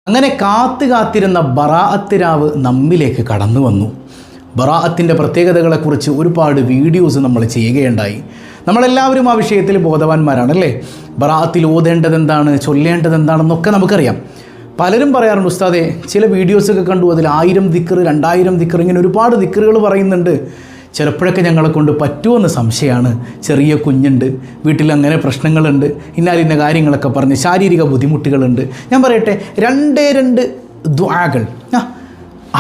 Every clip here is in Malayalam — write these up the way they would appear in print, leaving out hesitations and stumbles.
അങ്ങനെ കാത്തിരുന്ന ബറാഅത്ത് രാവ് നമ്മിലേക്ക് കടന്നു വന്നു. ബറാഅത്തിൻ്റെ പ്രത്യേകതകളെക്കുറിച്ച് ഒരുപാട് വീഡിയോസ് നമ്മൾ ചെയ്യുകയുണ്ടായി. നമ്മളെല്ലാവരും ആ വിഷയത്തിൽ ബോധവാന്മാരാണല്ലേ. ബറാഅത്തിൽ ഓതേണ്ടത് എന്താണ്, ചൊല്ലേണ്ടത് എന്താണെന്നൊക്കെ നമുക്കറിയാം. പലരും പറയാറുണ്ട്, ഉസ്താദേ ചില വീഡിയോസൊക്കെ കണ്ടു, അതിൽ 1000 ദിക്ർ 2000 ദിക്ർ ഇങ്ങനെ ഒരുപാട് ദിക്റുകൾ പറയുന്നുണ്ട്. ചിലപ്പോഴൊക്കെ ഞങ്ങളെ കൊണ്ട് പറ്റുമെന്ന് സംശയമാണ്. ചെറിയ കുഞ്ഞുണ്ട്, വീട്ടിൽ അങ്ങനെ പ്രശ്നങ്ങളുണ്ട്, ഇന്ന കാര്യങ്ങളൊക്കെ പറഞ്ഞ് ശാരീരിക ബുദ്ധിമുട്ടുകളുണ്ട്. ഞാൻ പറയട്ടെ, 2 ദുആകൾ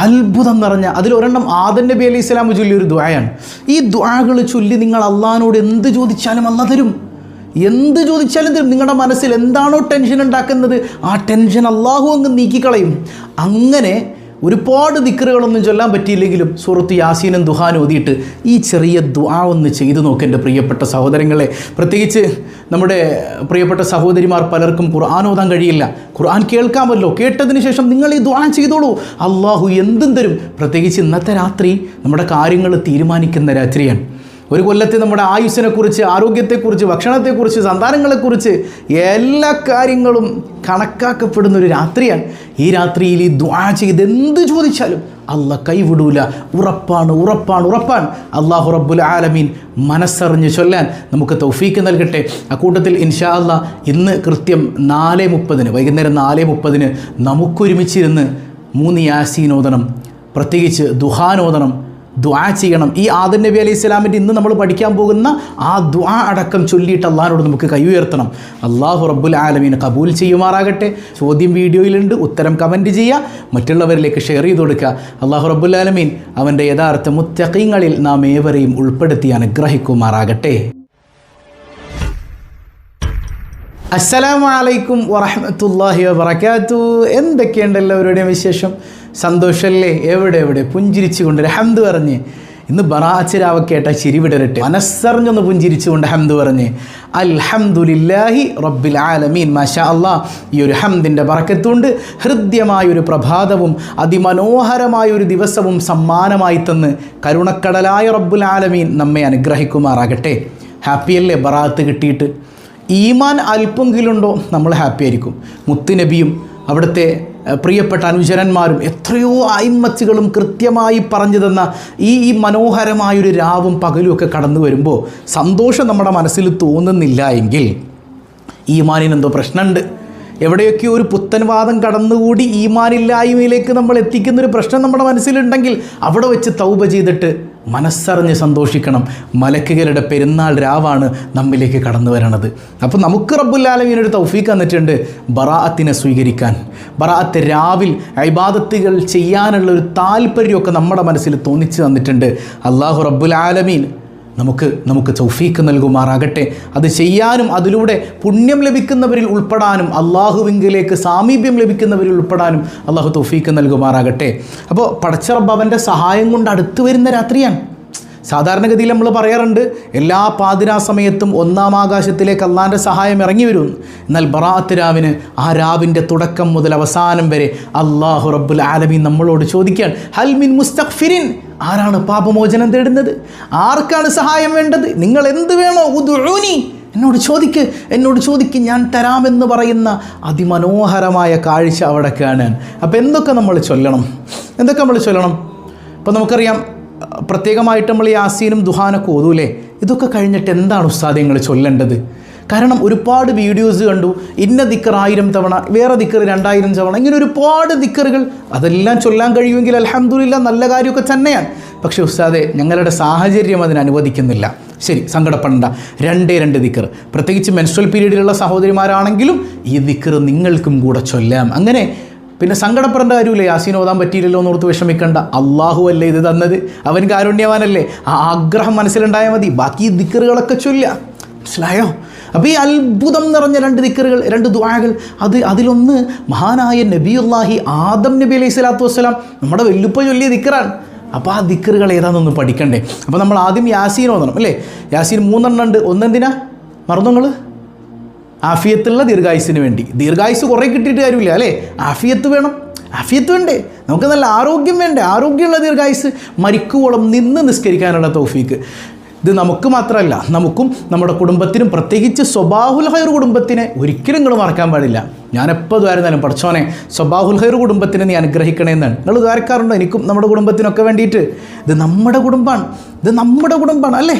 അത്ഭുതം നിറഞ്ഞ അതിലൊരെണ്ണം ആദം നബി അലൈഹി സ്വലാം ചൊല്ലിയൊരു ദുആയാണ്. ഈ ദുആകൾ ചൊല്ലി നിങ്ങൾ അള്ളാഹിനോട് എന്ത് ചോദിച്ചാലും അള്ളാഹ് തരും. എന്ത് ചോദിച്ചാലും തരും. നിങ്ങളുടെ മനസ്സിൽ എന്താണോ ടെൻഷൻ ഉണ്ടാക്കുന്നത് ആ ടെൻഷൻ അള്ളാഹു അങ്ങ് നീക്കിക്കളയും. അങ്ങനെ ഒരുപാട് ദിക്റുകളൊന്നും ചൊല്ലാൻ പറ്റിയില്ലെങ്കിലും സൂറത്ത് യാസീനും ദുഹാനും ഓതിയിട്ട് ഈ ചെറിയ ദുആ ഒന്ന് ചെയ്തു നോക്ക് എൻ്റെ പ്രിയപ്പെട്ട സഹോദരങ്ങളെ. പ്രത്യേകിച്ച് നമ്മുടെ പ്രിയപ്പെട്ട സഹോദരിമാർ പലർക്കും ഖുർആൻ ഓതാൻ കഴിയില്ല. ഖുർആൻ കേൾക്കാമല്ലോ, കേട്ടതിന് ശേഷം നിങ്ങൾ ഈ ദുആ ചെയ്തോളൂ, അള്ളാഹു എന്തും തരും. പ്രത്യേകിച്ച് ഇന്നത്തെ രാത്രി നമ്മുടെ കാര്യങ്ങൾ തീരുമാനിക്കുന്ന രാത്രിയാണ്. ഒരു കൊല്ലത്തെ നമ്മുടെ ആയുസ്സിനെക്കുറിച്ച്, ആരോഗ്യത്തെക്കുറിച്ച്, ഭക്ഷണത്തെക്കുറിച്ച്, സന്താനങ്ങളെക്കുറിച്ച് എല്ലാ കാര്യങ്ങളും കണക്കാക്കപ്പെടുന്നൊരു രാത്രിയാണ്. ഈ രാത്രിയിൽ ഈ ദുആ ചെയ്ത് എന്ത് ചോദിച്ചാലും അള്ളാഹ് കൈവിടൂല. ഉറപ്പാണ്. അല്ലാഹു റബ്ബുൽ ആലമീൻ മനസ്സറിഞ്ഞ് ചൊല്ലാൻ നമുക്ക് തൗഫീക്ക് നൽകട്ടെ. അക്കൂട്ടത്തിൽ ഇൻഷാ അല്ലാഹ് ഇന്ന് കൃത്യം 4:30 വൈകുന്നേരം 4:30 നമുക്കൊരുമിച്ചിരുന്ന് 3 യാസീൻ ഓതണം, പ്രത്യേകിച്ച് ദുഹാൻ ഓതണം, ദുആ ചെയ്യണം. ഈ ആദം നബി അലൈഹി സ്വലാമിൻ്റെ ഇന്ന് നമ്മൾ പഠിക്കാൻ പോകുന്ന ആ ദുആ അടക്കം ചൊല്ലിയിട്ട് അള്ളാഹിനോട് നമുക്ക് കൈ ഉയർത്തണം. അല്ലാഹു റബ്ബുൽ ആലമീൻ കബൂൽ ചെയ്യുമാറാകട്ടെ. ചോദ്യം വീഡിയോയിലുണ്ട്, ഉത്തരം കമൻറ്റ് ചെയ്യുക, മറ്റുള്ളവരിലേക്ക് ഷെയർ ചെയ്ത് കൊടുക്കുക. അല്ലാഹു റബ്ബുൽ ആലമീൻ അവൻ്റെ യഥാർത്ഥ മുത്തഖീങ്ങളിൽ നാം ഏവരെയും ഉൾപ്പെടുത്തി അനുഗ്രഹിക്കുമാറാകട്ടെ. അസ്സലാമു അലൈക്കും വറഹ്മത്തുള്ളാഹി വബറകാതുഹു. എന്തൊക്കെയുണ്ട് എല്ലാവരുടെയും വിശേഷം? സന്തോഷമല്ലേ? എവിടെ പുഞ്ചിരിച്ചുകൊണ്ട് ഹംദ് പറഞ്ഞ് ഇന്ന് ബറാഅത്ത് രാവ് കേട്ട ചിരി വിടരട്ടെ. മനസ്സറിഞ്ഞൊന്ന് പുഞ്ചിരിച്ചുകൊണ്ട് ഹംദ് പറഞ്ഞ് അൽഹംദുലില്ലാഹി റബ്ബിൽ ആലമീൻ. മാഷാ അല്ലാഹ്. ഈ ഒരു ഹംദിൻ്റെ ബറക്കത്തുകൊണ്ട് ഹൃദ്യമായൊരു പ്രഭാതവും അതിമനോഹരമായൊരു ദിവസവും സമ്മാനമായി തന്ന് കരുണക്കടലായ റബ്ബുൽ ആലമീൻ നമ്മെ അനുഗ്രഹിക്കുമാറാകട്ടെ. ഹാപ്പിയല്ലേ ബറാഅത്ത് കിട്ടിയിട്ട്? ഈമാൻ അല്പെങ്കിലുണ്ടോ നമ്മൾ ഹാപ്പി ആയിരിക്കും. മുത്തുനബിയും അവിടുത്തെ പ്രിയപ്പെട്ട അനുചരന്മാരും എത്രയോ അയിമ്മത്തുകളും കൃത്യമായി പറഞ്ഞു തന്ന ഈ മനോഹരമായൊരു രാവും പകലും ഒക്കെ കടന്നു വരുമ്പോൾ സന്തോഷം നമ്മുടെ മനസ്സിൽ തോന്നുന്നില്ല എങ്കിൽ ഈമാനിനെന്തോ പ്രശ്നമുണ്ട്. എവിടെയൊക്കെയോ ഒരു പുത്തൻവാദം കടന്നുകൂടി ഈമാനില്ലായ്മയിലേക്ക് നമ്മൾ എത്തിക്കുന്നൊരു പ്രശ്നം നമ്മുടെ മനസ്സിലുണ്ടെങ്കിൽ അവിടെ വെച്ച് തൗബ ചെയ്തിട്ട് മനസ്സറിഞ്ഞ് സന്തോഷിക്കണം. മലക്കുകളുടെ പെരുന്നാൾ രാവാണ് നമ്മിലേക്ക് കടന്നു വരണത്. അപ്പോൾ നമുക്ക് റബ്ബുൽ ആലമീൻ ഒരു തൗഫീഖ് തന്നിട്ടുണ്ട് ബറാഅത്തിനെ സ്വീകരിക്കാൻ. ബറാഅത്ത് രാവിൽ ഇബാദത്തുകൾ ചെയ്യാനുള്ള ഒരു താല്പര്യമൊക്കെ നമ്മുടെ മനസ്സിൽ തോന്നിച്ച് തന്നിട്ടുണ്ട്. അല്ലാഹു റബ്ബുൽ ആലമീൻ നമുക്ക് തൗഫീഖ് നൽകുമാറാകട്ടെ. അത് ചെയ്യാനും അതിലൂടെ പുണ്യം ലഭിക്കുന്നവരിൽ ഉൾപ്പെടാനും അള്ളാഹുവിങ്കിലേക്ക് സാമീപ്യം ലഭിക്കുന്നവരിൽ ഉൾപ്പെടാനും അള്ളാഹു തൗഫീഖ് നൽകുമാറാകട്ടെ. അപ്പോൾ പടച്ച റബ്ബ് അവൻ്റെ സഹായം കൊണ്ട് അടുത്ത് വരുന്ന രാത്രിയാണ്. സാധാരണഗതിയിൽ നമ്മൾ പറയാറുണ്ട് എല്ലാ പാതിരാ സമയത്തും 1-ാം ആകാശത്തിലേക്ക് അള്ളാഹിൻ്റെ സഹായം ഇറങ്ങി വരും. എന്നാൽ ബറാഅത്ത് രാവിന് ആ രാവിൻ്റെ തുടക്കം മുതൽ അവസാനം വരെ അല്ലാഹു റബ്ബുൽ ആലമീൻ നമ്മളോട് ചോദിക്കാൻ ഹൽ മിൻ മുസ്തഗ്ഫിരിൻ, ആരാണ് പാപമോചനം തേടുന്നത്? ആർക്കാണ് സഹായം വേണ്ടത്? നിങ്ങൾ എന്ത് വേണോ ഉദ്ഉനി, എന്നോട് ചോദിക്ക് ഞാൻ തരാമെന്ന് പറയുന്ന അതിമനോഹരമായ കാഴ്ച അവിടെ കാണാൻ. അപ്പോൾ എന്തൊക്കെ നമ്മൾ ചൊല്ലണം? അപ്പോൾ നമുക്കറിയാം, പ്രത്യേകമായിട്ട് നമ്മൾ യാസീനും ദുഹാനൊക്കെ ഓതൂലേ. ഇതൊക്കെ കഴിഞ്ഞിട്ട് എന്താണ് ഉസ്താദേ നിങ്ങൾ ചൊല്ലേണ്ടത്? കാരണം ഒരുപാട് വീഡിയോസ് കണ്ടു, ഇന്ന ദിക്ർ 1000 തവണ, വേറെ ദിക്ർ 2000 തവണ, ഇങ്ങനെ ഒരുപാട് ദിക്റുകൾ. അതെല്ലാം ചൊല്ലാൻ കഴിയുമെങ്കിൽ അൽഹംദുലില്ലാ, നല്ല കാര്യമൊക്കെ തന്നെയാണ്. പക്ഷേ ഉസ്താദേ ഞങ്ങളുടെ സാഹചര്യം അതിന് അനുവദിക്കുന്നില്ല. ശരി, സങ്കടപ്പെടേണ്ട. 2 ദിക്ർ, പ്രത്യേകിച്ച് മെൻസ്ട്രൽ പീരീഡിലുള്ള സഹോദരിമാരാണെങ്കിലും ഈ ദിക്ർ നിങ്ങൾക്കും കൂടെ ചൊല്ലാം. അങ്ങനെ പിന്നെ സങ്കടപ്പെടേണ്ട കാര്യമില്ല. യാസീൻ ഓതാൻ പറ്റിയില്ലല്ലോ എന്നോർത്ത് വിഷമിക്കേണ്ട. അള്ളാഹു അല്ലേ ഇത് തന്നത്, അവൻ കാരുണ്യവാനല്ലേ. ആ ആഗ്രഹം മനസ്സിലുണ്ടായാൽ മതി, ബാക്കി ദിക്റുകളൊക്കെ ചൊല്ലുക. മനസ്സിലായോ? അപ്പോൾ ഈ അത്ഭുതം നിറഞ്ഞ 2 ദിക്റുകൾ, 2 ദുആകൾ, അതിലൊന്ന് മഹാനായ നബിയുല്ലാഹി ആദം നബി അലൈഹി സ്വലാത്തു വസ്സലാം നമ്മുടെ വെല്ലുപ്പ ചൊല്ലിയ ദിക്റാണ്. അപ്പോൾ ആ ദിക്റുകൾ ഏതാണെന്നൊന്ന് പഠിക്കണ്ടേ. അപ്പോൾ നമ്മൾ ആദ്യം യാസീൻ ഓതണം അല്ലേ. യാസീൻ 3 ഉണ്ട്. ഒന്നെന്തിനാ മറന്നു? ആഫിയത്തുള്ള ദീർഘായുസിന് വേണ്ടി. ദീർഘായുസ് കുറേ കിട്ടിയിട്ട് കാര്യമില്ല അല്ലേ, ആഫിയത്ത് വേണം. ആഫിയത്ത് വേണ്ടേ? നമുക്ക് നല്ല ആരോഗ്യം വേണ്ടേ? ആരോഗ്യമുള്ള ദീർഘായുസ്, മരിക്കുവോളം നിന്ന് നിസ്കരിക്കാനുള്ള തൗഫീക്ക്. ഇത് നമുക്ക് മാത്രമല്ല, നമുക്കും നമ്മുടെ കുടുംബത്തിനും, പ്രത്യേകിച്ച് സ്വബാഹുൽ ഖൈർ കുടുംബത്തിനെ ഒരിക്കലും നിങ്ങൾ മറക്കാൻ പാടില്ല. ഞാനെപ്പോൾ ദ്വാരുന്നാലും പഠിച്ചോനെ സ്വബാഹുൽ ഖൈർ കുടുംബത്തിനെ നീ അനുഗ്രഹിക്കണമെന്നാണ്. നിങ്ങൾ ദ്വാരക്കാറുണ്ടോ? എനിക്കും നമ്മുടെ കുടുംബത്തിനൊക്കെ വേണ്ടിയിട്ട്. ഇത് നമ്മുടെ കുടുംബമാണ്, ഇത് നമ്മുടെ കുടുംബമാണ് അല്ലേ?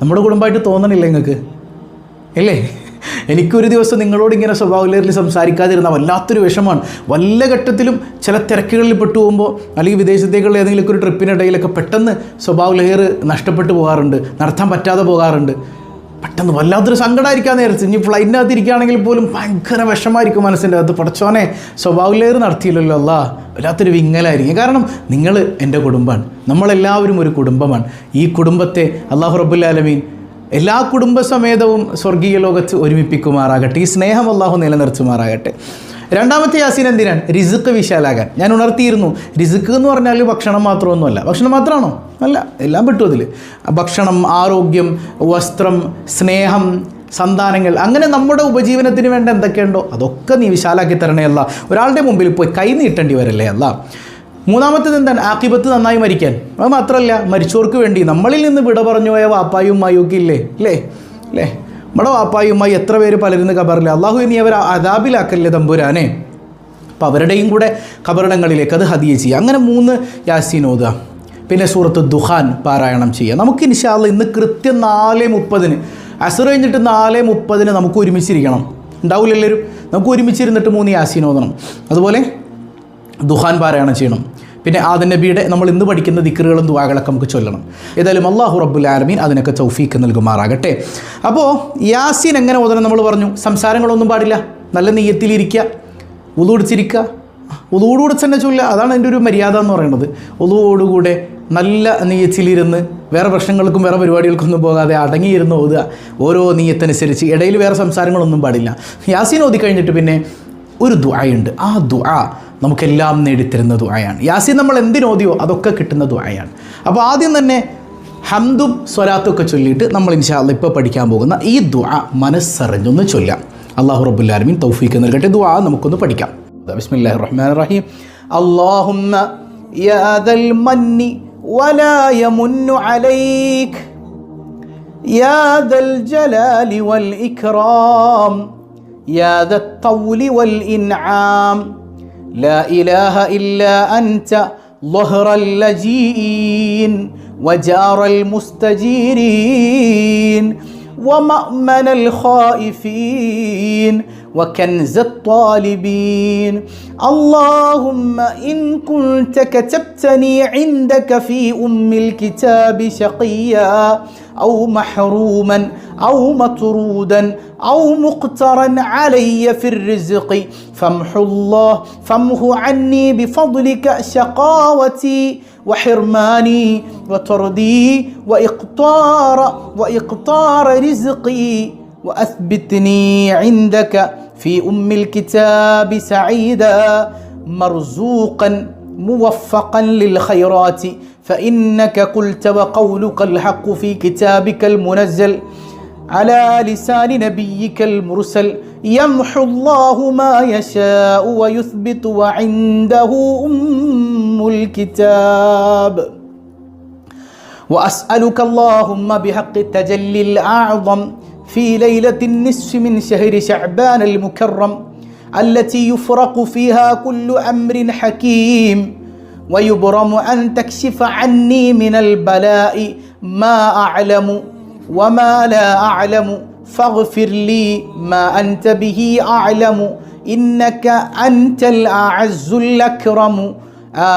നമ്മുടെ കുടുംബമായിട്ട് തോന്നണില്ലേ നിങ്ങൾക്ക്? അല്ലേ? എനിക്കൊരു ദിവസം നിങ്ങളോട് ഇങ്ങനെ സ്വഭാവ സംസാരിക്കാതിരുന്ന വല്ലാത്തൊരു വിഷമമാണ്. വല്ല ഘട്ടത്തിലും ചില തിരക്കുകളിൽ പെട്ടു പോകുമ്പോൾ, അല്ലെങ്കിൽ വിദേശത്തേക്കുള്ള ഏതെങ്കിലും ഒരു ട്രിപ്പിനിടയിലൊക്കെ പെട്ടെന്ന് സ്വഭാവ ലഹർ നഷ്ടപ്പെട്ടു പോകാറുണ്ട്, നടത്താൻ പറ്റാതെ പോകാറുണ്ട്. പെട്ടെന്ന് വല്ലാത്തൊരു സങ്കടമായിരിക്കാൻ നേരത്ത്, ഇനി ഫ്ലൈറ്റിനകത്ത് ഇരിക്കുകയാണെങ്കിൽ പോലും ഭയങ്കര വിഷമമായിരിക്കും മനസ്സിൻ്റെ അകത്ത്. പടച്ചോനെ സ്വഭാവ ലഹർ നടത്തിയില്ലല്ലോ അല്ലാ, വല്ലാത്തൊരു വിങ്ങലായിരിക്കും. കാരണം നിങ്ങൾ എൻ്റെ കുടുംബമാണ്, നമ്മളെല്ലാവരും ഒരു കുടുംബമാണ്. ഈ കുടുംബത്തെ അല്ലാഹു റബ്ബുൽ ആലമീൻ എല്ലാ കുടുംബസമേതവും സ്വർഗീയ ലോകത്ത് ഒരുമിപ്പിക്കുമാറാകട്ടെ. ഈ സ്നേഹം അല്ലാഹു നിലനിർത്തുമാറാകട്ടെ. രണ്ടാമത്തെ യാസീൻ എന്തിനാണ്? റിസ്ക് വിശാലാകാൻ. ഞാൻ ഉണർത്തിയിരുന്നു, റിസ്ക് എന്ന് പറഞ്ഞാൽ ഭക്ഷണം മാത്രമൊന്നുമല്ല. ഭക്ഷണം മാത്രമാണോ? അല്ല, എല്ലാം പെട്ടു അതിൽ. ഭക്ഷണം, ആരോഗ്യം, വസ്ത്രം, സ്നേഹം, സന്താനങ്ങൾ, അങ്ങനെ നമ്മുടെ ഉപജീവനത്തിന് വേണ്ട എന്തൊക്കെയുണ്ടോ അതൊക്കെ നീ വിശാലാക്കി തരണേ അല്ല. ഒരാളുടെ മുമ്പിൽ പോയി കൈ നീട്ടേണ്ടി വരല്ലേ അല്ല. മൂന്നാമത്തേത് എന്താണ്? ആഖിബത്ത് നന്നായി മരിക്കാൻ. അത് മാത്രമല്ല, മരിച്ചവർക്ക് വേണ്ടി നമ്മളിൽ നിന്ന് വിട പറഞ്ഞു പോയ വാപ്പായും ഉമ്മായും ഒക്കെ ഇല്ലേ അല്ലേ അല്ലേ? നമ്മുടെ വാപ്പായും ഉമ്മായി എത്ര പേര് പലരുന്ന് ഖബറില്ല. അള്ളാഹു നീ അവർ അദാബിലാക്കല്ലേ തമ്പുരാനെ. അപ്പോൾ അവരുടെയും കൂടെ ഖബറിടങ്ങളിലേക്ക് അത് ഹദിയ ചെയ്യുക. അങ്ങനെ 3 യാസീൻ ഓതുക. പിന്നെ സൂറത്ത് ദുഖാൻ പാരായണം ചെയ്യുക. നമുക്ക് ഇൻഷാ അല്ലാഹ് ഇന്ന് കൃത്യം 4:30 അസ്ർ കഴിഞ്ഞിട്ട് 4:30 നമുക്ക് ഒരുമിച്ചിരിക്കണം. ഉണ്ടാവില്ല എല്ലാവരും? നമുക്ക് ഒരുമിച്ചിരുന്നിട്ട് 3 യാസീൻ ഓതണം. അതുപോലെ ദുഖാൻ പാരായണം ചെയ്യണം. പിന്നെ ആദം നബിയുടെ നമ്മൾ ഇന്ന് പഠിക്കുന്ന ദിക്റുകളും ദുആകളൊക്കെ നമുക്ക് ചൊല്ലണം. ഏതായാലും അല്ലാഹു റബ്ബുൽ ആലമീൻ അതിനൊക്കെ തൗഫീക്ക് നൽകുമാറാകട്ടെ. അപ്പോൾ യാസീൻ എങ്ങനെ ഓതണം നമ്മൾ പറഞ്ഞു. സംസാരങ്ങളൊന്നും പാടില്ല, നല്ല നെയ്യത്തിലിരിക്കുക, ഉളു പിടിച്ചിരിക്കുക, ഉളുവോടുകൂടെ തന്നെ ചൊല്ലുക. അതാണ് എൻ്റെ ഒരു മര്യാദ എന്ന് പറയുന്നത്. ഉളുവോടുകൂടെ നല്ല നെയ്യത്തിലിരുന്ന് വേറെ പ്രശ്നങ്ങൾക്കും വേറെ പരിപാടികൾക്കൊന്നും പോകാതെ അടങ്ങിയിരുന്ന് ഓതുക. ഓരോ നെയ്യത്തനുസരിച്ച് ഇടയിൽ വേറെ സംസാരങ്ങളൊന്നും പാടില്ല. യാസീൻ ഓതി കഴിഞ്ഞിട്ട് പിന്നെ ഒരു ദുആയുണ്ട്. ആ ദുആ നമുക്കെല്ലാം നേടിത്തരുന്ന ദുആയാണ്. യാസീൻ നമ്മൾ എന്തിനോദിയോ അതൊക്കെ കിട്ടുന്ന ദുആയാണ്. അപ്പോൾ ആദ്യം തന്നെ ഹംദും സ്വലാത്തും ഒക്കെ ചൊല്ലിയിട്ട് നമ്മൾ ഇൻഷാ അല്ലാഹ് ഇപ്പോൾ പഠിക്കാൻ പോകുന്ന ഈ ദുആ മനസ്സറിഞ്ഞൊന്ന് ചൊല്ലാം. അല്ലാഹു റബ്ബുൽ ആലമീൻ തൗഫീക്ക് നൽകട്ടെ. ദുആ നമുക്കൊന്ന് പഠിക്കാം. ബിസ്മില്ലാഹിർ റഹ്മാനിർ റഹീം. അല്ലാഹുമ്മ യാ ദൽ മന്നി വലാ യമുന്നു അലൈക യാ ദൽ ജലാലി വൽ ഇക്റാം يا ذا الطول والإنعام لا إله إلا أنت ظهر اللجين وجار المستجيرين ومأمن الخائفين وكنز الطالبين اللهم إن كنت كتبتني عندك في أم الكتاب شقيا أو محروما أو مطرودا أو مقترا علي في الرزق فامح عني بفضلك شقاوتي وحرماني وطردي وإقطار رزقي وأثبتني عندك في أم الكتاب سعيدا مرزوقا موفقا للخيرات فإنك قلت وقولك الحق في كتابك المنزل على لسان نبيك المرسل يمحو الله ما يشاء ويثبت وعنده أم الكتاب وأسألك اللهم بحق التجلي الأعظم في ليلة النصف من شهر شعبان المكرم التي يفرق فيها كل أمر حكيم ويبرم أن تكشف عني من البلاء ما أعلم وما لا أعلم فاغفر لي ما أنت به أعلم إنك أنت الأعز الأكرم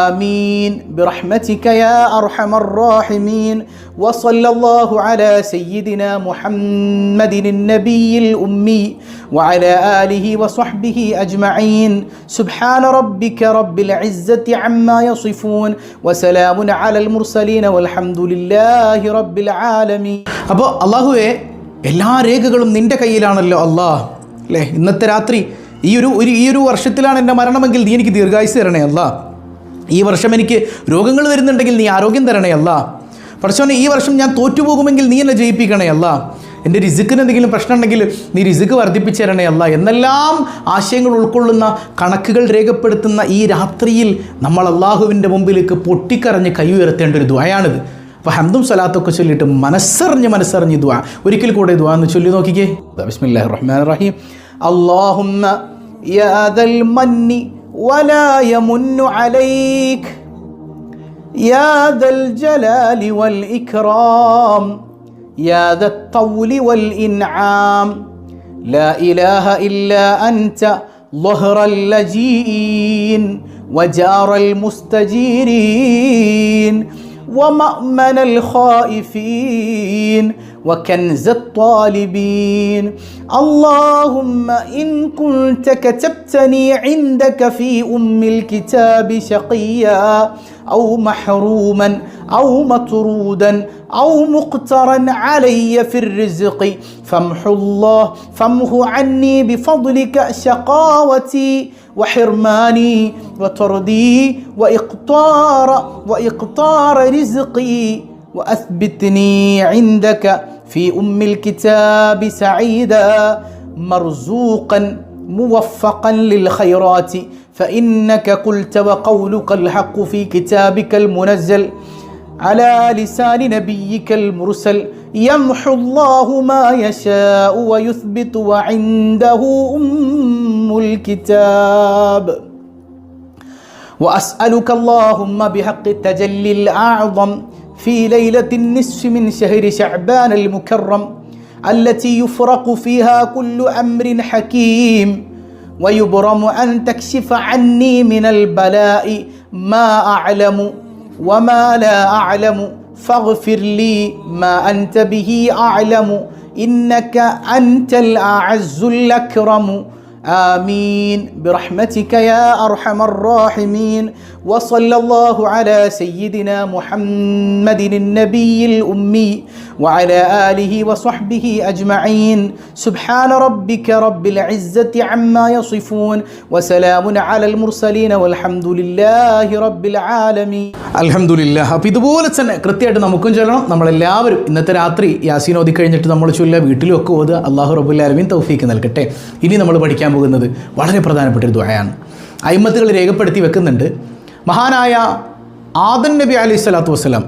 آمين برحمتك يا أرحم الراحمين وصلى الله على سيدنا محمد النبي الأمي وعلى آله وصحبه أجمعين سبحان ربك رب العزة عما يصفون وسلام على المرسلين والحمد لله رب العالمين. അപ്പോൾ അല്ലാഹുവേ എല്ലാ രേഖകളും നിൻ്റെ കയ്യിലാണല്ലോ അല്ലാഹ് അല്ലേ. ഇന്നത്തെ രാത്രി ഈ ഒരു വർഷത്തിലാണ് എൻ്റെ മരണമെങ്കിൽ നീ എനിക്ക് ദീർഘായുസ് തരണേ അല്ലാഹ്. ഈ വർഷം എനിക്ക് രോഗങ്ങൾ വരുന്നുണ്ടെങ്കിൽ നീ ആരോഗ്യം തരണേ അല്ലാഹ്. പടച്ചോനെ ഈ വർഷം ഞാൻ തോറ്റുപോകുമെങ്കിൽ നീ എന്നെ ജയിപ്പിക്കണേ അല്ലാഹ്. എൻ്റെ റിസ്ക്കിന് എന്തെങ്കിലും പ്രശ്നം ഉണ്ടെങ്കിൽ നീ റിസ്ക് വർദ്ധിപ്പിച്ചു തരണേ അല്ലാഹ്. എന്നെല്ലാം ആശയങ്ങൾ ഉൾക്കൊള്ളുന്ന കണക്കുകൾ രേഖപ്പെടുത്തുന്ന ഈ രാത്രിയിൽ നമ്മൾ അള്ളാഹുവിൻ്റെ മുമ്പിലേക്ക് പൊട്ടിക്കരഞ്ഞ് കൈ ഉയർത്തേണ്ട ഒരു ദുആയാണിത്. അപ്പോൾ ഹംദും സലാത്തൊക്കെ ചൊല്ലിയിട്ട് മനസ്സറിഞ്ഞ് ദുആ ഒരിക്കൽ കൂടെ ദുആ എന്ന് ചൊല്ലി നോക്കിക്കേ. ബിസ്മില്ലാഹിർ റഹ്മാനിർ റഹീം. അല്ലാഹുമ്മ യാ ദൽ മന്നി വലാ യമുന്നു അലൈക യാ ദൽ ജലാലി വൽ ഇക്റാം യാ ദൽ തൗലി വൽ ഇൻആം ലാ ഇലാഹ ഇല്ലാ അൻത ظهر اللجين وجار المستجيرين ومأمن الخائفين وكنز الطالبين اللهم إن كنت كتبتني عندك في الكتاب شقيا أو محروما أو مطرودا أو مقترا علي في الرزق فامحو عني بفضلك شقاوتي وحرماني وطردي وإقطار رزقي وأثبتني عندك في الكتاب سعيدا مرزوقا موفقا للخيرات فإنك قلت وقولك الحق في كتابك المنزل على لسان نبيك المرسل يمحو الله ما يشاء ويثبت وعنده الكتاب وأسألك اللهم بحق التجلي الأعظم في ليلة النصف من شهر شعبان المكرم التي يفرق فيها كل أمر حكيم ويبرم أن تكشف عني من البلاء ما أعلم وما لا أعلم فاغفر لي ما أنت به أعلم إنك أنت الأعز الأكرم آمين برحمتك يا أرحم الراحمين وصلى الله على سيدنا محمد النبي الأمي وعلى آله وصحبه أجمعين سبحان ربك رب العزة عما يصفون وسلام على المرسلين والحمد لله رب العالمين الحمد لله. അപ്പോൾ ഇതുപോലെ തന്നെ കൃത്യമായിട്ട് നമുക്കും ചൊല്ലണം. നമ്മളെല്ലാവരും ഇന്നത്തെ രാത്രി യാസീൻ ഓതി കഴിഞ്ഞിട്ട് നമ്മൾ ചൊല്ലുക, വീട്ടിലൊക്കെ ഓതുക. അല്ലാഹു റബ്ബുൽ ആലമീൻ തൗഫീക്ക് നൽകട്ടെ. ഇനി നമ്മൾ പഠിക്കാൻ പോകുന്നത് വളരെ പ്രധാനപ്പെട്ട ഒരു ദുആയാണ്. അയിമ്മത്തുകൾ രേഖപ്പെടുത്തി വെക്കുന്നുണ്ട്, മഹാനായ ആദം നബി അലൈഹി സ്വലാത്തു വസ്സലാം,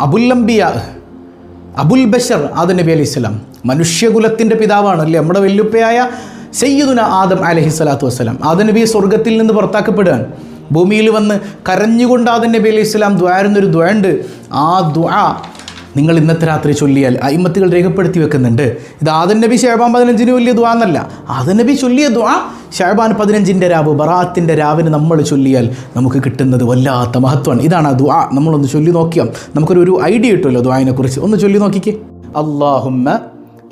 അബുൽ ബഷർ ആദം നബി അലൈഹി സ്വലാം, മനുഷ്യകുലത്തിൻ്റെ പിതാവാണ് അല്ലേ, നമ്മുടെ വെല്ലുപ്പയായ സയ്യിദുന ആദം അലൈഹി സ്വലാത്തു വസ്സലാം. ആദം നബിയെ സ്വർഗത്തിൽ നിന്ന് പുറത്താക്കപ്പെടുകയാണ്. ഭൂമിയിൽ വന്ന് കരഞ്ഞുകൊണ്ട് ആദം നബി അലൈഹി സ്വലാം ദുആയിരുന്നൊരു ദുആ ഉണ്ട്. ആ ദുആ നിങ്ങൾ ഇന്നത്തെ രാത്രി ചൊല്ലിയാൽ അയിമ്മത്തുകൾ രേഖപ്പെടുത്തി വെക്കുന്നുണ്ട്. ഇത് ആദം നബി ശഅബാൻ 15 വലിയ ദുആ എന്നല്ല, ആദം നബി ചൊല്ലിയ ദുആ ശഅബാൻ 15 രാവ്, ബറാഅത്തിൻ്റെ രാവിന് നമ്മൾ ചൊല്ലിയാൽ നമുക്ക് കിട്ടുന്നത് വല്ലാത്ത മഹത്വമാണ്. ഇതാണ് ആ ദുആ. നമ്മളൊന്ന് ചൊല്ലി നോക്കിയാൽ നമുക്കൊരു ഐഡിയ കിട്ടുമല്ലോ ദുആനെ കുറിച്ച്. ഒന്ന് ചൊല്ലി നോക്കിക്കേ. അല്ലാഹുമ്മ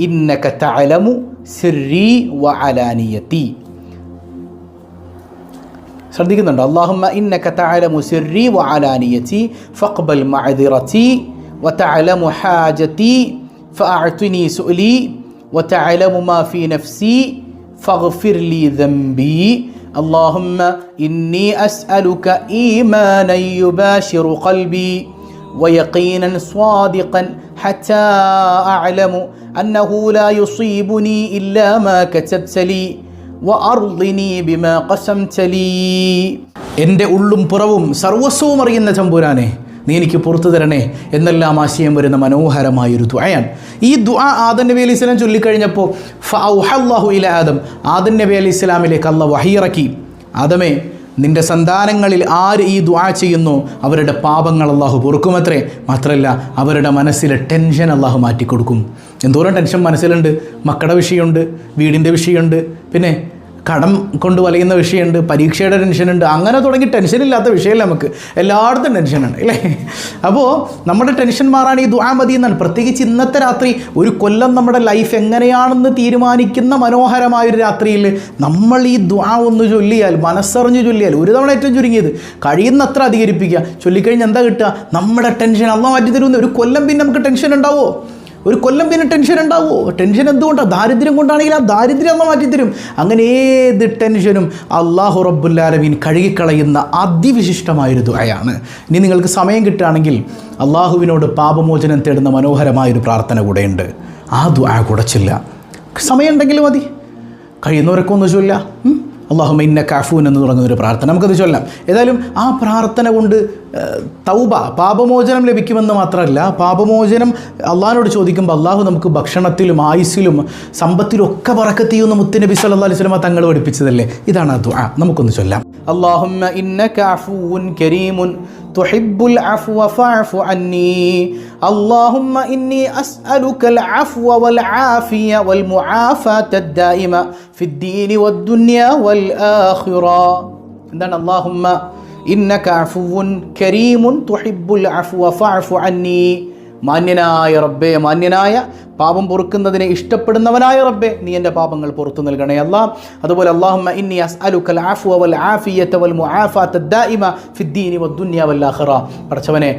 ഇന്നക തഅലമു സിർരി വഅലാനിയതി. ശ്രദ്ധിക്കുന്നുണ്ടോ? അല്ലാഹുമ്മ ഇന്നക തഅലമു സിർരി വഅലാനിയതി ഫഖ്ബൽ മഅദിറതി وتعلم حاجتي فأعطني سؤلي وتعلم ما في نفسي فاغفر لي ذنبي اللهم إني أسألك إيمانا يباشر قلبي ويقينا صادقا حتى أعلم أنه لا يصيبني إلا ما كتبت لي وأرضني بما قسمت لي. എൻ്റെ ഉള്ളും പുറവും സർവസ്വവും അറിയുന്ന തമ്പുരാനെ, നീ എനിക്ക് പുറത്തു തരണേ എന്നെല്ലാം ആശയം വരുന്ന മനോഹരമായൊരു ദുആയാണ്. ഈ ദുആ ആദം നബി അലൈഹി സ്വലാം ചൊല്ലിക്കഴിഞ്ഞപ്പോൾ ഫഔഹല്ലാഹു ഇല ആദം, ആദം നബി അലൈഹി സ്വലാമിലേക്ക് അല്ലാഹു വഹയിറക്കി, ആദമേ, നിൻ്റെ സന്താനങ്ങളിൽ ആര് ഈ ദുആ ചെയ്യുന്നു അവരുടെ പാപങ്ങൾ അല്ലാഹു പൊറുക്കുമത്രേ. മാത്രമല്ല അവരുടെ മനസ്സിലെ ടെൻഷൻ അല്ലാഹു മാറ്റിക്കൊടുക്കും. എന്തോരം ടെൻഷൻ മനസ്സിലുണ്ട്. മക്കളുടെ വിഷയമുണ്ട്, വീടിൻ്റെ വിഷയമുണ്ട്, പിന്നെ കടം കൊണ്ട് വലയുന്ന വിഷയമുണ്ട്, പരീക്ഷയുടെ ടെൻഷനുണ്ട്, അങ്ങനെ തുടങ്ങി ടെൻഷനില്ലാത്ത വിഷയമല്ല നമുക്ക്. എല്ലായിടത്തും ടെൻഷനാണ് അല്ലേ. അപ്പോൾ നമ്മുടെ ടെൻഷൻ മാറാൻ ഈ ദുആ മതി എന്നാണ്. പ്രത്യേകിച്ച് ഇന്നത്തെ രാത്രി, ഒരു കൊല്ലം നമ്മുടെ ലൈഫ് എങ്ങനെയാണെന്ന് തീരുമാനിക്കുന്ന മനോഹരമായൊരു രാത്രിയിൽ നമ്മൾ ഈ ദുആ ഒന്ന് ചൊല്ലിയാൽ, മനസ്സറിഞ്ഞ് ചൊല്ലിയാൽ, ഒരു തവണ ഏറ്റവും ചുരുങ്ങിയത് കഴിയുന്നത്ര അധികരിപ്പിക്കുക. ചൊല്ലിക്കഴിഞ്ഞാൽ എന്താ കിട്ടുക? നമ്മുടെ ടെൻഷൻ അല്ലാഹു മാറ്റി തരുമെന്ന്. ഒരു കൊല്ലം പിന്നെ നമുക്ക് ടെൻഷൻ ഉണ്ടാവുമോ? ഒരു കൊല്ലം പിന്നെ ടെൻഷൻ ഉണ്ടാവുമോ? ടെൻഷൻ എന്തുകൊണ്ടാണ്? ദാരിദ്ര്യം കൊണ്ടാണെങ്കിൽ ആ ദാരിദ്ര്യം അല്ലാഹു മാറ്റിത്തരും. അങ്ങനെ ഏത് ടെൻഷനും അല്ലാഹു റബ്ബുൽ ആലമീൻ കഴുകിക്കളയുന്ന അതിവിശിഷ്ടമായൊരു ദുആയാണ്. ഇനി നിങ്ങൾക്ക് സമയം കിട്ടുകയാണെങ്കിൽ അള്ളാഹുവിനോട് പാപമോചനം തേടുന്ന മനോഹരമായൊരു പ്രാർത്ഥന കൂടെയുണ്ട്. ആ ദുആ കൂടെ ചൊല്ലുക. സമയം ഉണ്ടെങ്കിൽ മതി, കഴിയുന്നവരൊക്കെ ഒന്ന് ചൊല്ലുക. അല്ലാഹുമ്മ ഇന്നക അഫൂൻ എന്ന് തുടങ്ങുന്നൊരു പ്രാർത്ഥന നമുക്കത് ചൊല്ലാം. ഏതായാലും ആ പ്രാർത്ഥന കൊണ്ട് തൗബ പാപമോചനം ലഭിക്കുമെന്ന് മാത്രമല്ല, പാപമോചനം അള്ളാഹിനോട് ചോദിക്കുമ്പോൾ അള്ളാഹു നമുക്ക് ഭക്ഷണത്തിലും ആയുസ്സിലും സമ്പത്തിലും ഒക്കെ ബറക്കത്ത് ചെയ്യുന്ന മുത്തുനബി സല്ലല്ലാഹു അലൈഹി വസല്ലം തങ്ങൾ പഠിപ്പിച്ചതല്ലേ. ഇതാണ് ആ ദുആ. നമുക്കൊന്ന് ചൊല്ലാം. അല്ലാഹുമ്മ ഇന്നക അഫൂൻ കരീമുൻ തുഹിബ്ബുൽ അഫ്വ ഫഅഫു അന്നി اللهم إني أسألك العفو والعافية والمعافاة الدائمة في الدين والدنيا والآخرة. എന്താണ് اللهم إنك عفو كريم تحب العفو فاعف عني. മാന്യനായ റബ്ബേ, മാന്യനായ പാപം പൊറുക്കുന്നതിനെ ഇഷ്ടപ്പെടുന്നവനായ റബ്ബേ, നീ എൻ്റെ പാപങ്ങൾ പുറത്തു നൽകണേ അല്ലാഹ്. അതുപോലെ അല്ലാഹുമ്മ ഇന്നി അസ്അലുക്കൽ അഫ്വ വൽ ആഫിയത വൽ മുആഫാത ദായിമ ഫിദ്ദീനി വദ്ദുനിയ വൽ ആഖിറ. പടച്ചവനെ,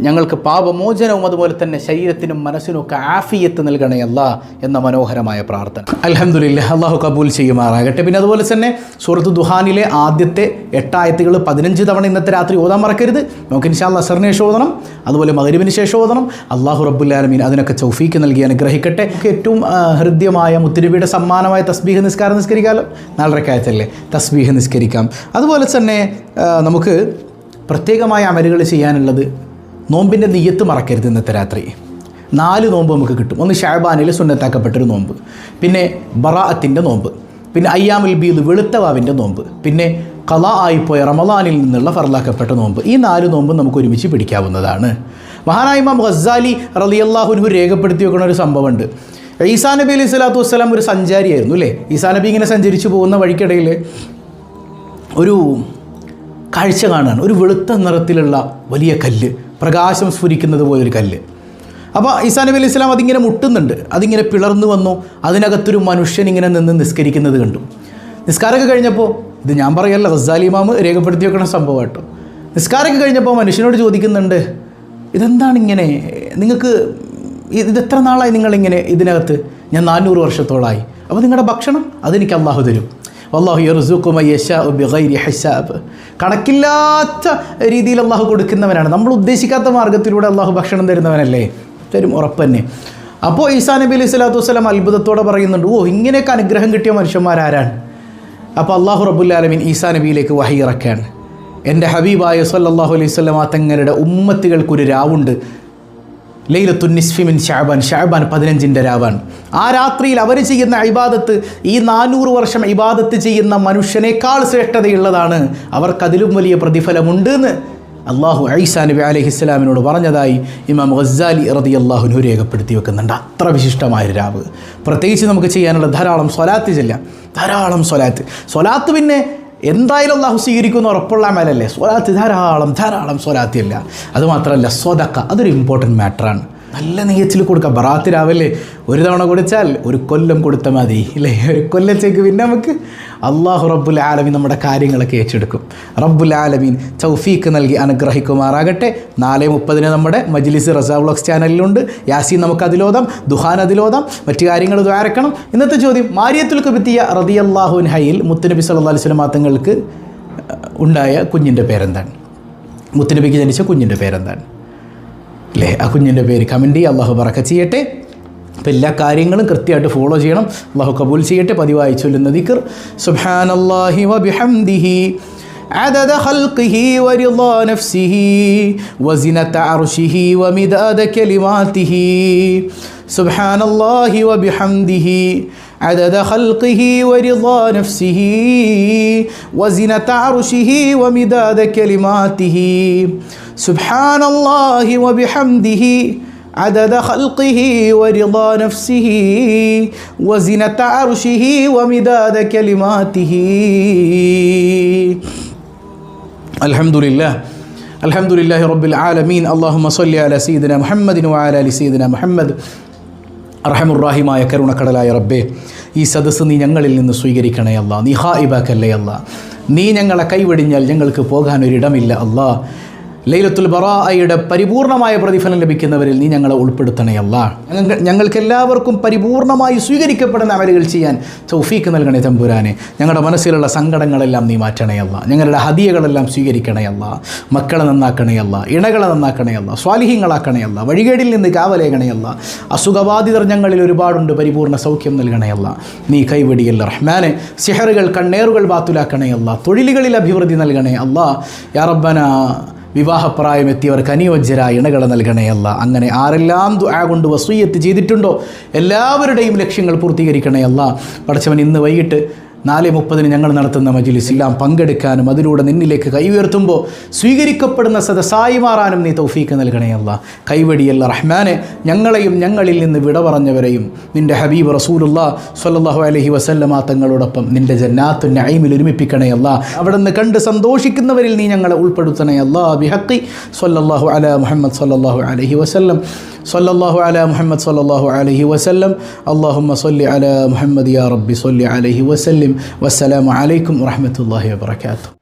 ഞങ്ങൾക്ക് പാപമോചനവും അതുപോലെ തന്നെ ശരീരത്തിനും മനസ്സിനും ഒക്കെ ആഫിയത്ത് നൽകണേ അല്ലാഹ് എന്ന മനോഹരമായ പ്രാർത്ഥന. അൽഹംദുലില്ലാഹ്, അല്ലാഹു കബൂൽ ചെയ്യുമാറാകട്ടെ. പിന്നെ അതുപോലെ തന്നെ സൂറത്ത് ദുഹാനിലെ ആദ്യത്തെ 8 ആയത്തുകൾ 15 തവണ ഇന്നത്തെ രാത്രി ഓതാൻ മറക്കരുത്. നമുക്ക് ഇൻഷാ അല്ലാഹ് അസ്റിന് ശേഷം ഓതണം, അതുപോലെ മഗ്രിബിന് ശേഷം ഓതണം. അല്ലാഹു റബ്ബുൽ ആലമീൻ അതിനൊക്കെ തൗഫീക്ക് നൽകി അനുഗ്രഹിക്കട്ടെ. ഏറ്റവും ഹൃദ്യമായ മുത്തുനബിയുടെ സമ്മാനമായ തസ്ബീഹ് നിസ്കാരം നിസ്കരിക്കാമല്ലോ. 4 റക്അത്തല്ലേ, തസ്ബീഹ് നിസ്കരിക്കാം. അതുപോലെ തന്നെ നമുക്ക് പ്രത്യേകമായ അമലുകൾ ചെയ്യാനുള്ളത്, നോമ്പിൻ്റെ നിയ്യത്ത് മറക്കരുത്. ഇന്നത്തെ രാത്രി 4 നോമ്പ് നമുക്ക് കിട്ടും. ഒന്ന് ഷഅബാനിൽ സുന്നത്താക്കപ്പെട്ടൊരു നോമ്പ്, പിന്നെ ബറാഅത്തിൻ്റെ നോമ്പ്, പിന്നെ അയ്യാമുൽ ബീദ് വെളുത്ത വാവിൻ്റെ നോമ്പ്, പിന്നെ ഖളാ ആയിപ്പോയ റമളാനിൽ നിന്നുള്ള ഫർലാക്കപ്പെട്ട നോമ്പ്. ഈ 4 നോമ്പ് നമുക്ക് ഒരുമിച്ച് പിടിക്കാവുന്നതാണ്. മഹാനായ ഇമാം ഗസ്സാലി റളിയല്ലാഹു അൻഹു രേഖപ്പെടുത്തി വെക്കുന്ന ഒരു സംഭവമുണ്ട്. ഈസാ നബി അലൈഹി സ്വലാത്തു വസ്സലാം ഒരു സഞ്ചാരിയായിരുന്നു അല്ലേ. ഈസാ നബി ഇങ്ങനെ സഞ്ചരിച്ചു പോകുന്ന വഴിക്കിടയിൽ ഒരു കാഴ്ച കാണാൻ, ഒരു വെളുത്ത നിറത്തിലുള്ള വലിയ കല്ല്, പ്രകാശം സ്ഫുരിക്കുന്നത് പോലൊരു കല്ല്. അപ്പോൾ ഈസാ നബി അലൈഹി സ്വലാം അതിങ്ങനെ മുട്ടുന്നുണ്ട്, അതിങ്ങനെ പിളർന്നു വന്നു. അതിനകത്തൊരു മനുഷ്യൻ ഇങ്ങനെ നിന്ന് നിസ്കരിക്കുന്നത് കണ്ടു. നിസ്കാരമൊക്കെ കഴിഞ്ഞപ്പോൾ, ഇത് ഞാൻ പറയല്ല, ഗസ്സാലി ഇമാം രേഖപ്പെടുത്തി വെക്കുന്ന സംഭവം കേട്ടോ. നിസ്കാരമൊക്കെ കഴിഞ്ഞപ്പോൾ മനുഷ്യനോട് ചോദിക്കുന്നുണ്ട്, ഇതെന്താണ് ഇങ്ങനെ, നിങ്ങൾക്ക് ഇത് എത്ര നാളായി നിങ്ങളിങ്ങനെ ഇതിനകത്ത്? ഞാൻ 400 വർഷത്തോളമായി. അപ്പോൾ നിങ്ങളുടെ ഭക്ഷണം അതെനിക്ക് അള്ളാഹു തരും. വല്ലാഹു യർസുഖു മൻ യശാഉ ബിഗൈരി ഹിസാബ്. കണക്കില്ലാത്ത രീതിയിൽ അള്ളാഹു കൊടുക്കുന്നവനാണ്. നമ്മൾ ഉദ്ദേശിക്കാത്ത മാർഗ്ഗത്തിലൂടെ അള്ളാഹു ഭക്ഷണം തരുന്നവനല്ലേ, തരും ഉറപ്പ് തന്നെ. അപ്പോൾ ഈസാ നബി അലൈഹി സ്വലാത്തു വസ്സലാം അത്ഭുതത്തോടെ പറയുന്നുണ്ട്, ഓ, ഇങ്ങനെയൊക്കെ അനുഗ്രഹം കിട്ടിയ മനുഷ്യന്മാരാരാണ്? അപ്പോൾ അള്ളാഹു റബ്ബുൽ ആലമീൻ ഈസാ നബിയിലേക്ക് വഹി ഇറക്കാൻ, എൻ്റെ ഹബീബായ സല്ലല്ലാഹു അലൈഹി വസല്ലം തങ്ങളുടെ ഉമ്മത്തുകൾക്കൊരു രാവുണ്ട്, ലൈലത്തുൻ നിസ്ഫി മിൻ ശഅബാൻ, ശഅബാൻ 15ൻ്റെ രാവാണ്. ആ രാത്രിയിൽ അവർ ചെയ്യുന്ന ഇബാദത്ത് ഈ 400 വർഷം ഇബാദത്ത് ചെയ്യുന്ന മനുഷ്യനേക്കാൾ ശ്രേഷ്ഠതയുള്ളതാണ്, അവർക്കതിലും വലിയ പ്രതിഫലമുണ്ട് എന്ന് അള്ളാഹു ഈസാ നബി അലൈഹിസ്സലാമിനോട് പറഞ്ഞതായി ഇമാം ഗസ്സാലി റളിയല്ലാഹു അൻഹു രേഖപ്പെടുത്തി വെക്കുന്നുണ്ട്. അത്ര വിശിഷ്ടമായൊരു രാവ്. പ്രത്യേകിച്ച് നമുക്ക് ചെയ്യാനുള്ള ധാരാളം സ്വലാത്ത് ചെല്ലാം, ധാരാളം സ്വലാത്ത് പിന്നെ എന്തായാലും അള്ളാഹു സ്വീകരിക്കുന്ന ഉറപ്പുള്ള അമലല്ലേ സ്വലാത്ത്. ധാരാളം സ്വലാത്ത് ഇല്ല. അതുമാത്രമല്ല സ്വദഖ, അതൊരു ഇമ്പോർട്ടൻറ്റ് മാറ്ററാണ്. നല്ല നെയ്യച്ചിൽ കൊടുക്കുക. ബറാത്ത് രാവിലെ ഒരു തവണ കൊടുത്താൽ 1 കൊല്ലം കൊടുത്താൽ മതി അല്ലേ. 1 കൊല്ലത്തേക്ക് പിന്നെ നമുക്ക് അള്ളാഹു റബ്ബുൽ ആലമീൻ നമ്മുടെ കാര്യങ്ങളൊക്കെ ഏറ്റെടുക്കും. റബ്ബുൽ ആലമീൻ തൗഫീക്ക് നൽകി അനുഗ്രഹിക്കുമാറാകട്ടെ. 4:30 നമ്മുടെ മജ്ലിസ് റസാ വ്ളോഗ്സ് ചാനലിലുണ്ട്. യാസീൻ നമുക്ക് അതിലോതാം, ദുഹാൻ അതിലോതാം, മറ്റു കാര്യങ്ങൾ ദ്വാരക്കണം. ഇന്നത്തെ ചോദ്യം, മാരിയത്തുൽ ഖിബ്തിയ്യ റളിയല്ലാഹു അൻഹയിൽ മുത്തുനബി സല്ലല്ലാഹു അലൈഹി വസല്ലം തങ്ങൾക്ക് ഉണ്ടായ കുഞ്ഞിൻ്റെ പേരെന്താണ്? മുത്തുനബിക്ക് ജനിച്ച കുഞ്ഞിൻ്റെ പേരെന്താണ് അല്ലേ? ആ കുഞ്ഞിൻ്റെ പേര് കമൻറ്റ് ചെയ്യുക. അള്ളാഹു ബറക്കത്ത് ചെയ്യട്ടെ. അപ്പോൾ എല്ലാ കാര്യങ്ങളും കൃത്യമായിട്ട് ഫോളോ ചെയ്യണം. അള്ളാഹു കബൂൽ ചെയ്യട്ടെ. പതിവായി ചൊല്ലുന്ന ദിക്ർ സുബ്ഹാനല്ലാഹി വബിഹംദിഹി عدد خلقه ورضا نفسه وزنة عرشه ومداد كلماته سبحان الله وبحمده عدد خلقه ورضا نفسه وزنة عرشه ومداد كلماته سبحان الله وبحمده عدد خلقه ورضا نفسه وزنة عرشه ومداد كلماته. الحمد لله رب العالمين. اللهم صل على سيدنا محمد وعلى آل سيدنا محمد. അർഹമുറാഹിമായ കരുണക്കടലായ റബ്ബേ, ഈ സദസ്സ് നീ ഞങ്ങളിൽ നിന്ന് സ്വീകരിക്കണേ അല്ലാ. നീ ഹായിബാക്കല്ലേ അല്ലാ. നീ ഞങ്ങളെ കൈവെടിഞ്ഞാൽ ഞങ്ങൾക്ക് പോകാനൊരിടമില്ല അല്ലാ. ലൈലത്തുൽ ബറാഅയുടെ പരിപൂർണമായ പ്രതിഫലം ലഭിക്കുന്നവരിൽ നീ ഞങ്ങളെ ഉൾപ്പെടുത്തണേ അല്ലാ. ഞങ്ങൾക്കെല്ലാവർക്കും പരിപൂർണമായി സ്വീകരിക്കപ്പെടുന്ന അമലുകൾ ചെയ്യാൻ തൗഫീക്ക് നൽകണേ തമ്പുരാനെ. ഞങ്ങളുടെ മനസ്സിലുള്ള സങ്കടങ്ങളെല്ലാം നീ മാറ്റണേ അല്ലാ. ഞങ്ങളുടെ ഹദിയകളെല്ലാം സ്വീകരിക്കണേ അല്ലാ. മക്കളെ നന്നാക്കണേ അല്ലാ. ഇണകളെ നന്നാക്കണേ അല്ലാ. സ്വാലിഹീങ്ങളാക്കണേ അല്ലാ. വഴികേടിൽ നിന്ന് കാവലേകണേ അല്ലാ. അസുഖബാധിതർ ഞങ്ങളിൽ ഒരുപാടുണ്ട്, പരിപൂർണ്ണ സൗഖ്യം നൽകണേ അല്ലാ. നീ കൈവടിയല്ല റഹ്മാനെ. സിഹറുകൾ കണ്ണേറുകൾ ബാത്തുലാക്കണേ അല്ലാ. തൊഴിലുകളിൽ അഭിവൃദ്ധി നൽകണേ അല്ലാ. യാ റബ്ബന വിവാഹപ്രായമെത്തിയവർക്ക് അനുയോജ്യരായ ഇണകളെ നൽകണേ അല്ലാ. അങ്ങനെ ആരെല്ലാം ദുആ കൊണ്ട് വസിയ്യത്ത് ചെയ്തിട്ടുണ്ടോ എല്ലാവരുടെയും ലക്ഷ്യങ്ങൾ പൂർത്തീകരിക്കണേ അല്ലാ. പടച്ചവൻ ഇന്ന് വൈകിട്ട് 4:30 ഞങ്ങൾ നടത്തുന്ന മജ്‌ലിസ് എല്ലാം പങ്കെടുക്കാനും അതിലൂടെ നിന്നിലേക്ക് കൈ ഉയർത്തുമ്പോൾ സ്വീകരിക്കപ്പെടുന്ന സദസ്സായി മാറാനും നീ തൗഫീക്ക് നൽകണേ അല്ലാ. കൈവടിയല്ല റഹ്മാനെ. ഞങ്ങളെയും ഞങ്ങളിൽ നിന്ന് വിട പറഞ്ഞവരെയും നിൻ്റെ ഹബീബ് റസൂലുള്ളാഹി സ്വല്ലല്ലാഹു അലൈഹി വസല്ലമ തങ്ങളോടൊപ്പം നിൻ്റെ ജന്നാത്തുൻ നഈമിൽ ഒരുമിപ്പിക്കണേ അല്ലാ. അവിടെ നിന്ന് കണ്ട് സന്തോഷിക്കുന്നവരിൽ നീ ഞങ്ങളെ ഉൾപ്പെടുത്തണേ അല്ലാ. ബിഹഖി സ്വല്ലല്ലാഹു അലാ മുഹമ്മദ് സ്വല്ലല്ലാഹു അലൈഹി വസല്ലം. സല്ലല്ലാഹു അലാ മുഹമ്മദ് സല്ലല്ലാഹു അലൈഹി വസല്ലം. അല്ലാഹുമ്മ സ്വല്ലി അലാ മുഹമ്മദ് യാ റബ്ബി സ്വല്ലി അലൈഹി വസല്ലം. വസ്സലാമു അലൈക്കും വറഹ്മത്തുള്ളാഹി വബറകാതുഹു.